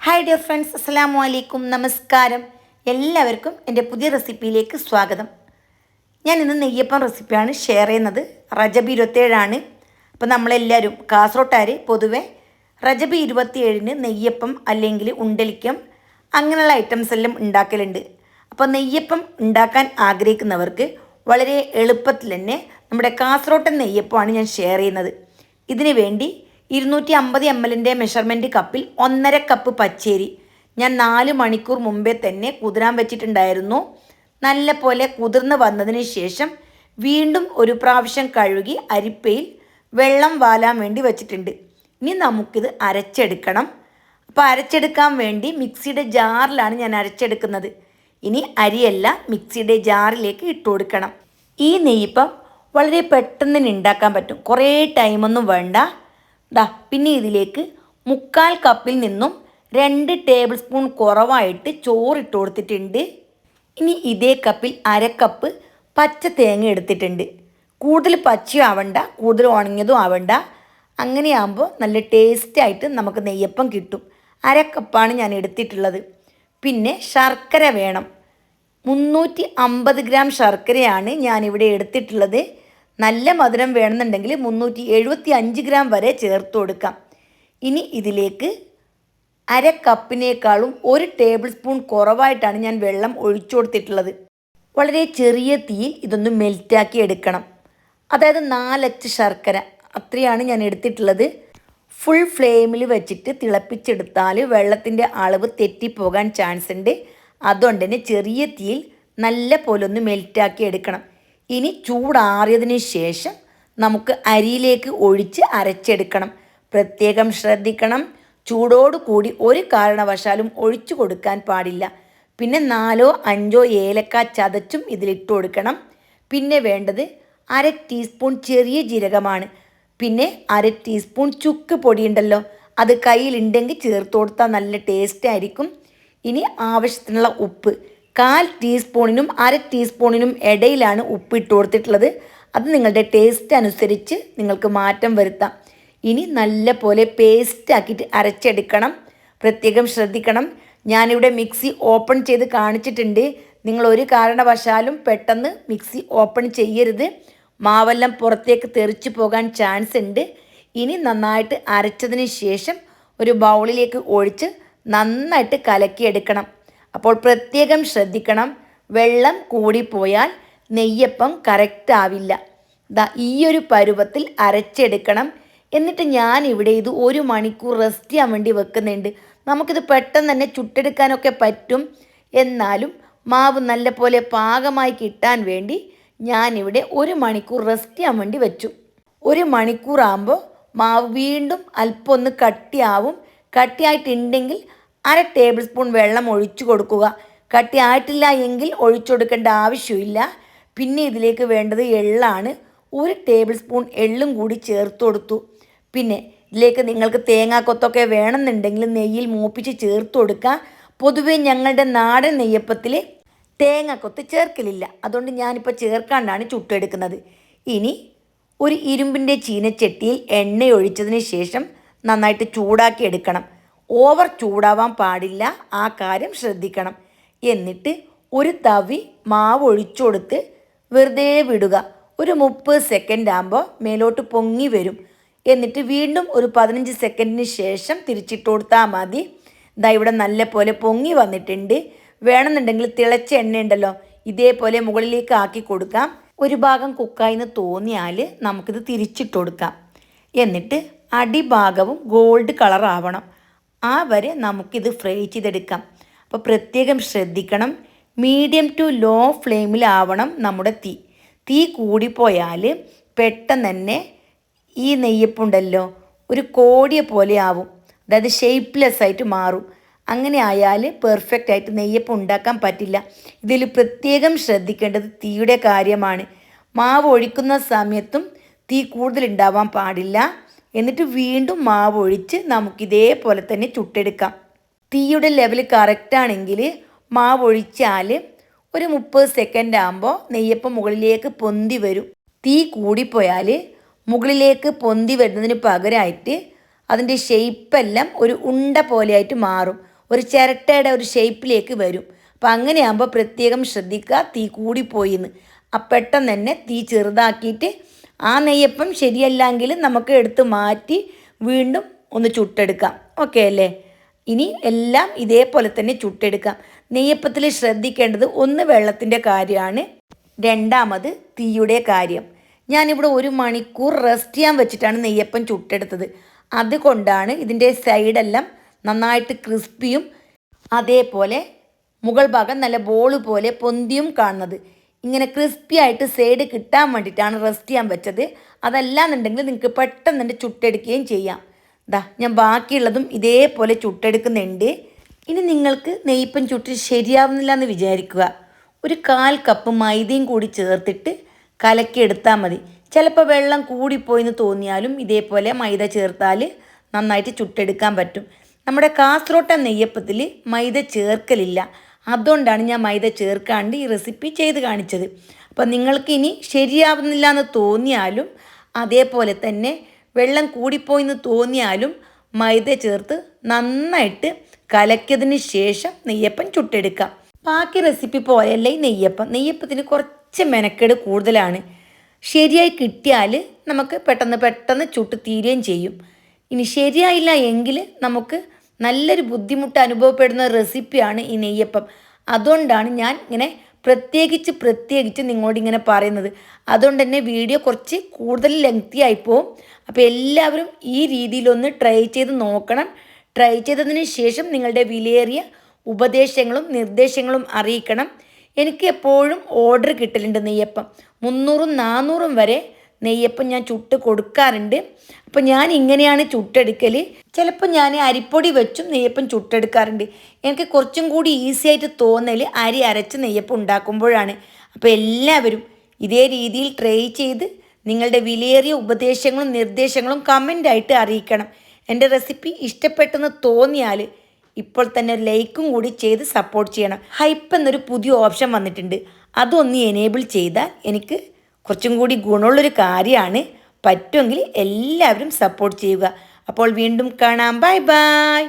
Hi dear friends, അസ്സലാമു അലൈക്കും, നമസ്കാരം. എല്ലാവർക്കും എൻ്റെ പുതിയ റെസിപ്പിയിലേക്ക് സ്വാഗതം. ഞാൻ ഇന്ന് നെയ്യപ്പം റെസിപ്പിയാണ് ഷെയർ ചെയ്യുന്നത്. റജബ് 27 അപ്പോൾ നമ്മളെല്ലാവരും കാസർഗോട്ടുകാർ പൊതുവെ റജബ് 27 നെയ്യപ്പം അല്ലെങ്കിൽ ഉണ്ടലിക്കം അങ്ങനെയുള്ള ഐറ്റംസ് എല്ലാം ഉണ്ടാക്കലുണ്ട്. അപ്പോൾ നെയ്യപ്പം ഉണ്ടാക്കാൻ ആഗ്രഹിക്കുന്നവർക്ക് വളരെ എളുപ്പത്തിൽ തന്നെ നമ്മുടെ കാസർഗോട്ടൻ നെയ്യപ്പമാണ് ഞാൻ ഷെയർ ചെയ്യുന്നത്. ഇതിനു വേണ്ടി 250 ml മെഷർമെൻറ്റ് കപ്പിൽ 1.5 കപ്പ് പച്ചരി ഞാൻ 4 മണിക്കൂർ മുമ്പേ തന്നെ കുതിരാൻ വെച്ചിട്ടുണ്ടായിരുന്നു. നല്ല പോലെ കുതിർന്ന് വന്നതിന് ശേഷം വീണ്ടും ഒരു പ്രാവശ്യം കഴുകി അരിപ്പയിൽ വെള്ളം വാലാൻ വേണ്ടി വെച്ചിട്ടുണ്ട്. ഇനി നമുക്കിത് അരച്ചെടുക്കണം. അപ്പോൾ അരച്ചെടുക്കാൻ വേണ്ടി മിക്സിയുടെ ജാറിലാണ് ഞാൻ അരച്ചെടുക്കുന്നത്. ഇനി അരിയെല്ലാം മിക്സിയുടെ ജാറിലേക്ക് ഇട്ട് കൊടുക്കണം. ഈ നെയ്യപ്പം വളരെ പെട്ടെന്ന് തന്നെ ഉണ്ടാക്കാൻ പറ്റും, കുറേ ടൈമൊന്നും വേണ്ട. പിന്നെ ഇതിലേക്ക് 3/4 കപ്പിൽ നിന്നും 2 ടേബിൾ സ്പൂൺ കുറവായിട്ട് ചോറിട്ട് കൊടുത്തിട്ടുണ്ട്. ഇനി ഇതേ കപ്പിൽ 1/2 കപ്പ് പച്ച തേങ്ങ എടുത്തിട്ടുണ്ട്. കൂടുതൽ പച്ചയും ആവണ്ട, കൂടുതൽ ഉണങ്ങിയതും ആവണ്ട. അങ്ങനെയാകുമ്പോൾ നല്ല ടേസ്റ്റായിട്ട് നമുക്ക് നെയ്യപ്പം കിട്ടും. 1/2 കപ്പാണ് ഞാൻ എടുത്തിട്ടുള്ളത്. പിന്നെ ശർക്കര വേണം. 350 ഗ്രാം ശർക്കരയാണ് ഞാനിവിടെ എടുത്തിട്ടുള്ളത്. നല്ല മധുരം വേണമെന്നുണ്ടെങ്കിൽ 375 ഗ്രാം വരെ ചേർത്ത് കൊടുക്കാം. ഇനി ഇതിലേക്ക് 1/2 കപ്പിനേക്കാളും 1 ടേബിൾ സ്പൂൺ കുറവായിട്ടാണ് ഞാൻ വെള്ളം ഒഴിച്ചു കൊടുത്തിട്ടുള്ളത്. വളരെ ചെറിയ തീയിൽ ഇതൊന്ന് മെൽറ്റാക്കി എടുക്കണം. അതായത് 4 അച്ച് ശർക്കര അത്രയാണ് ഞാൻ എടുത്തിട്ടുള്ളത്. ഫുൾ ഫ്ലെയിമിൽ വെച്ചിട്ട് തിളപ്പിച്ചെടുത്താൽ വെള്ളത്തിൻ്റെ അളവ് തെറ്റിപ്പോകാൻ ചാൻസ് ഉണ്ട്. അതുകൊണ്ട് തന്നെ ചെറിയ തീയിൽ നല്ല പോലെ ഒന്ന് മെൽറ്റാക്കി എടുക്കണം. ഇനി ചൂടാറിയതിന് ശേഷം നമുക്ക് അരിയിലേക്ക് ഒഴിച്ച് അരച്ചെടുക്കണം. പ്രത്യേകം ശ്രദ്ധിക്കണം, ചൂടോട് കൂടി ഒരു കാരണവശാലും ഒഴിച്ചു കൊടുക്കാൻ പാടില്ല. പിന്നെ 4-5 ഏലക്ക ചതച്ചും ഇതിലിട്ട് കൊടുക്കണം. പിന്നെ വേണ്ടത് 1/2 ടീസ്പൂൺ ചെറിയ ജീരകമാണ്. പിന്നെ 1/2 ടീസ്പൂൺ ചുക്ക് പൊടിയുണ്ടല്ലോ, അത് കയ്യിലുണ്ടെങ്കിൽ ചേർത്ത് കൊടുത്താൽ നല്ല ടേസ്റ്റ് ആയിരിക്കും. ഇനി ആവശ്യത്തിനുള്ള ഉപ്പ് 1/4 ടീസ്പൂണിനും 1/2 ടീസ്പൂണിനും ഇടയിലാണ് ഉപ്പ് ഇട്ട് കൊടുത്തിട്ടുള്ളത്. അത് നിങ്ങളുടെ ടേസ്റ്റ് അനുസരിച്ച് നിങ്ങൾക്ക് മാറ്റം വരുത്താം. ഇനി നല്ല പോലെ പേസ്റ്റാക്കിയിട്ട് അരച്ചെടുക്കണം. പ്രത്യേകം ശ്രദ്ധിക്കണം, ഞാനിവിടെ മിക്സി ഓപ്പൺ ചെയ്ത് കാണിച്ചിട്ടുണ്ട്. നിങ്ങൾ ഒരു കാരണവശാലും പെട്ടെന്ന് മിക്സി ഓപ്പൺ ചെയ്യരുത്, മാവെല്ലാം പുറത്തേക്ക് തെറിച്ച് പോകാൻ ചാൻസ് ഉണ്ട്. ഇനി നന്നായിട്ട് അരച്ചതിന് ശേഷം ഒരു ബൗളിലേക്ക് ഒഴിച്ച് നന്നായിട്ട് കലക്കിയെടുക്കണം. അപ്പോൾ പ്രത്യേകം ശ്രദ്ധിക്കണം, വെള്ളം കൂടിപ്പോയാൽ നെയ്യപ്പം കറക്റ്റ് ആവില്ല. ഈ ഒരു പരുവത്തിൽ അരച്ചെടുക്കണം. എന്നിട്ട് ഞാനിവിടെ ഇത് 1 മണിക്കൂർ റെസ്റ്റ് ചെയ്യാൻ വേണ്ടി വെക്കുന്നുണ്ട്. നമുക്കിത് പെട്ടെന്ന് തന്നെ ചുട്ടെടുക്കാനൊക്കെ പറ്റും. എന്നാലും മാവ് നല്ല പോലെ പാകമായി കിട്ടാൻ വേണ്ടി ഞാനിവിടെ 1 മണിക്കൂർ റെസ്റ്റ് ചെയ്യാൻ വേണ്ടി വെച്ചു. 1 മണിക്കൂർ ആകുമ്പോൾ മാവ് വീണ്ടും അല്പം ഒന്ന് കട്ടിയാവും. കട്ടിയായിട്ടുണ്ടെങ്കിൽ 1/2 ടേബിൾ സ്പൂൺ വെള്ളം ഒഴിച്ചു കൊടുക്കുക. കട്ടിയായിട്ടില്ല എങ്കിൽ ഒഴിച്ചു കൊടുക്കേണ്ട ആവശ്യമില്ല. പിന്നെ ഇതിലേക്ക് വേണ്ടത് എള്ളാണ്. 1 ടേബിൾ സ്പൂൺ എള്ളും കൂടി ചേർത്ത് കൊടുത്തു. പിന്നെ ഇതിലേക്ക് നിങ്ങൾക്ക് തേങ്ങാക്കൊത്തൊക്കെ വേണമെന്നുണ്ടെങ്കിൽ നെയ്യിൽ മൂപ്പിച്ച് ചേർത്ത് കൊടുക്കുക. പൊതുവെ ഞങ്ങളുടെ നാടൻ നെയ്യപ്പത്തിൽ തേങ്ങാക്കൊത്ത് ചേർക്കലില്ല, അതുകൊണ്ട് ഞാനിപ്പോൾ ചേർക്കാണ്ടാണ് ചുട്ടെടുക്കുന്നത്. ഇനി ഒരു ഇരുമ്പിൻ്റെ ചീനച്ചട്ടിയിൽ എണ്ണ ഒഴിച്ചതിന് ശേഷം നന്നായിട്ട് ചൂടാക്കി എടുക്കണം. ഓവർ ചൂടാവാൻ പാടില്ല, ആ കാര്യം ശ്രദ്ധിക്കണം. എന്നിട്ട് ഒരു തവി മാവ് ഒഴിച്ചു കൊടുത്ത് വെറുതെ വിടുക. ഒരു 30 സെക്കൻഡ് ആകുമ്പോൾ മേലോട്ട് പൊങ്ങി വരും. എന്നിട്ട് വീണ്ടും ഒരു 15 സെക്കൻഡിന് ശേഷം തിരിച്ചിട്ട് കൊടുത്താൽ മതി. ഇവിടെ നല്ല പോലെ പൊങ്ങി വന്നിട്ടുണ്ട്. വേണമെന്നുണ്ടെങ്കിൽ തിളച്ച എണ്ണ ഉണ്ടല്ലോ, ഇതേപോലെ മുകളിലേക്ക് ആക്കി കൊടുക്കാം. ഒരു ഭാഗം കുക്കായിന്ന് തോന്നിയാൽ നമുക്കിത് തിരിച്ചിട്ട് കൊടുക്കാം. എന്നിട്ട് അടിഭാഗവും ഗോൾഡ് കളർ ആവണം, ആ വരെ നമുക്കിത് ഫ്രൈ ചെയ്തെടുക്കാം. അപ്പോൾ പ്രത്യേകം ശ്രദ്ധിക്കണം, മീഡിയം ടു ലോ ഫ്ലെയിമിലാവണം നമ്മുടെ തീ കൂടിപ്പോയാൽ പെട്ടെന്ന് തന്നെ ഈ നെയ്യപ്പുണ്ടല്ലോ ഒരു കോടിയ പോലെ ആവും, അതായത് ഷേപ്പ്ലെസ് ആയിട്ട് മാറും. അങ്ങനെ ആയാൽ പെർഫെക്റ്റ് ആയിട്ട് നെയ്യപ്പം ഉണ്ടാക്കാൻ പറ്റില്ല. ഇതിൽ പ്രത്യേകം ശ്രദ്ധിക്കേണ്ടത് തീയുടെ കാര്യമാണ്. മാവ് ഒഴിക്കുന്ന സമയത്തും തീ കൂടുതൽ ഉണ്ടാവാൻ പാടില്ല. എന്നിട്ട് വീണ്ടും മാവ് ഒഴിച്ച് നമുക്കിതേപോലെ തന്നെ ചുട്ടെടുക്കാം. തീയുടെ ലെവൽ കറക്റ്റാണെങ്കിൽ മാവ് ഒഴിച്ചാൽ ഒരു 30 സെക്കൻഡ് ആകുമ്പോൾ നെയ്യപ്പം മുകളിലേക്ക് പൊന്തി വരും. തീ കൂടിപ്പോയാൽ മുകളിലേക്ക് പൊന്തി വരുന്നതിന് പകരമായിട്ട് അതിൻ്റെ ഷേപ്പെല്ലാം ഒരു ഉണ്ട പോലെയായിട്ട് മാറും. ഒരു ചിരട്ടയുടെ ഒരു ഷേപ്പിലേക്ക് വരും. അപ്പോൾ അങ്ങനെയാകുമ്പോൾ പ്രത്യേകം ശ്രദ്ധിക്കുക, തീ കൂടിപ്പോയിന്ന്. പെട്ടെന്ന് തന്നെ തീ ചെറുതാക്കിയിട്ട് ആ നെയ്യപ്പം ശരിയല്ലെങ്കിൽ നമുക്ക് എടുത്ത് മാറ്റി വീണ്ടും ഒന്ന് ചുട്ടെടുക്കാം. ഓക്കെ അല്ലേ? ഇനി എല്ലാം ഇതേപോലെ തന്നെ ചുട്ടെടുക്കാം. നെയ്യപ്പത്തിൽ ശ്രദ്ധിക്കേണ്ടത് ഒന്ന് വെള്ളത്തിൻ്റെ കാര്യമാണ്, രണ്ടാമത് തീയുടെ കാര്യം. ഞാനിവിടെ 1 മണിക്കൂർ റെസ്റ്റ് ചെയ്യാൻ വെച്ചിട്ടാണ് നെയ്യപ്പം ചുട്ടെടുത്തത്. അതുകൊണ്ടാണ് ഇതിൻ്റെ സൈഡെല്ലാം നന്നായിട്ട് ക്രിസ്പിയും അതേപോലെ മുകൾ ഭാഗം നല്ല ബോൾ പോലെ പൊന്തിയും കാണുന്നത്. ഇങ്ങനെ ക്രിസ്പി ആയിട്ട് സൈഡ് കിട്ടാൻ വേണ്ടിയിട്ടാണ് റെസ്റ്റ് ചെയ്യാൻ വെച്ചത്. അതല്ലാന്നുണ്ടെങ്കിൽ നിങ്ങൾക്ക് പെട്ടെന്ന് തന്നെ ചുട്ടെടുക്കുകയും ചെയ്യാം. ഞാൻ ബാക്കിയുള്ളതും ഇതേപോലെ ചുട്ടെടുക്കുന്നുണ്ട്. ഇനി നിങ്ങൾക്ക് നെയ്യപ്പം ചുട്ട് ശരിയാവുന്നില്ല എന്ന് വിചാരിക്കുക, ഒരു 1/4 കപ്പ് മൈദയും കൂടി ചേർത്തിട്ട് കലക്കിയെടുത്താൽ മതി. ചിലപ്പോൾ വെള്ളം കൂടിപ്പോയെന്ന് തോന്നിയാലും ഇതേപോലെ മൈദ ചേർത്താൽ നന്നായിട്ട് ചുട്ടെടുക്കാൻ പറ്റും. നമ്മുടെ കാസർഗോട്ട നെയ്യപ്പത്തിൽ മൈദ ചേർക്കലില്ല, അതുകൊണ്ടാണ് ഞാൻ മൈദ ചേർക്കാണ്ട് ഈ റെസിപ്പി ചെയ്ത് കാണിച്ചത്. അപ്പോൾ നിങ്ങൾക്ക് ഇനി ശരിയാവുന്നില്ല എന്ന് തോന്നിയാലും അതേപോലെ തന്നെ വെള്ളം കൂടിപ്പോയെന്ന് തോന്നിയാലും മൈദ ചേർത്ത് നന്നായിട്ട് കലക്കിയതിന് ശേഷം നെയ്യപ്പം ചുട്ടെടുക്കാം. ബാക്കി റെസിപ്പി പോലെയല്ല ഈ നെയ്യപ്പത്തിന് കുറച്ച് മെനക്കേട് കൂടുതലാണ്. ശരിയായി കിട്ടിയാൽ നമുക്ക് പെട്ടെന്ന് ചുട്ട് തീരുകയും ചെയ്യും. ഇനി ശരിയായില്ല എങ്കിൽ നമുക്ക് നല്ലൊരു ബുദ്ധിമുട്ട് അനുഭവപ്പെടുന്ന റെസിപ്പിയാണ് ഈ നെയ്യപ്പം. അതുകൊണ്ടാണ് ഞാൻ ഇങ്ങനെ പ്രത്യേകിച്ച് നിങ്ങളോട് ഇങ്ങനെ പറയുന്നത്. അതുകൊണ്ട് തന്നെ വീഡിയോ കുറച്ച് കൂടുതൽ ലെങ്തി ആയിപ്പോവും. അപ്പോൾ എല്ലാവരും ഈ രീതിയിലൊന്ന് ട്രൈ ചെയ്ത് നോക്കണം. ട്രൈ ചെയ്തതിന് ശേഷം നിങ്ങളുടെ വിലയേറിയ ഉപദേശങ്ങളും നിർദ്ദേശങ്ങളും അറിയിക്കണം. എനിക്ക് എപ്പോഴും ഓർഡർ കിട്ടലുണ്ട് നെയ്യപ്പം. 300-400 വരെ നെയ്യപ്പം ഞാൻ ചുട്ട് കൊടുക്കാറുണ്ട്. അപ്പോൾ ഞാൻ ഇങ്ങനെയാണ് ചുട്ടെടുക്കൽ. ചിലപ്പോൾ ഞാൻ അരിപ്പൊടി വെച്ചും നെയ്യപ്പം ചുട്ടെടുക്കാറുണ്ട്. എനിക്ക് കുറച്ചും കൂടി ഈസി ആയിട്ട് തോന്നൽ അരി അരച്ച് നെയ്യപ്പം ഉണ്ടാക്കുമ്പോഴാണ്. അപ്പോൾ എല്ലാവരും ഇതേ രീതിയിൽ ട്രൈ ചെയ്ത് നിങ്ങളുടെ വിലയേറിയ ഉപദേശങ്ങളും നിർദ്ദേശങ്ങളും കമൻ്റായിട്ട് അറിയിക്കണം. എൻ്റെ റെസിപ്പി ഇഷ്ടപ്പെട്ടെന്ന് തോന്നിയാൽ ഇപ്പോൾ തന്നെ ഒരു ലൈക്കും കൂടി ചെയ്ത് സപ്പോർട്ട് ചെയ്യണം. ഹൈപ്പ് എന്നൊരു പുതിയ ഓപ്ഷൻ വന്നിട്ടുണ്ട്, അതൊന്ന് എനേബിൾ ചെയ്താൽ എനിക്ക് കുറച്ചും കൂടി ഗുണമുള്ളൊരു കാര്യമാണ്. പറ്റുമെങ്കിൽ എല്ലാവരും സപ്പോർട്ട് ചെയ്യുക. അപ്പോൾ വീണ്ടും കാണാം. Bye bye.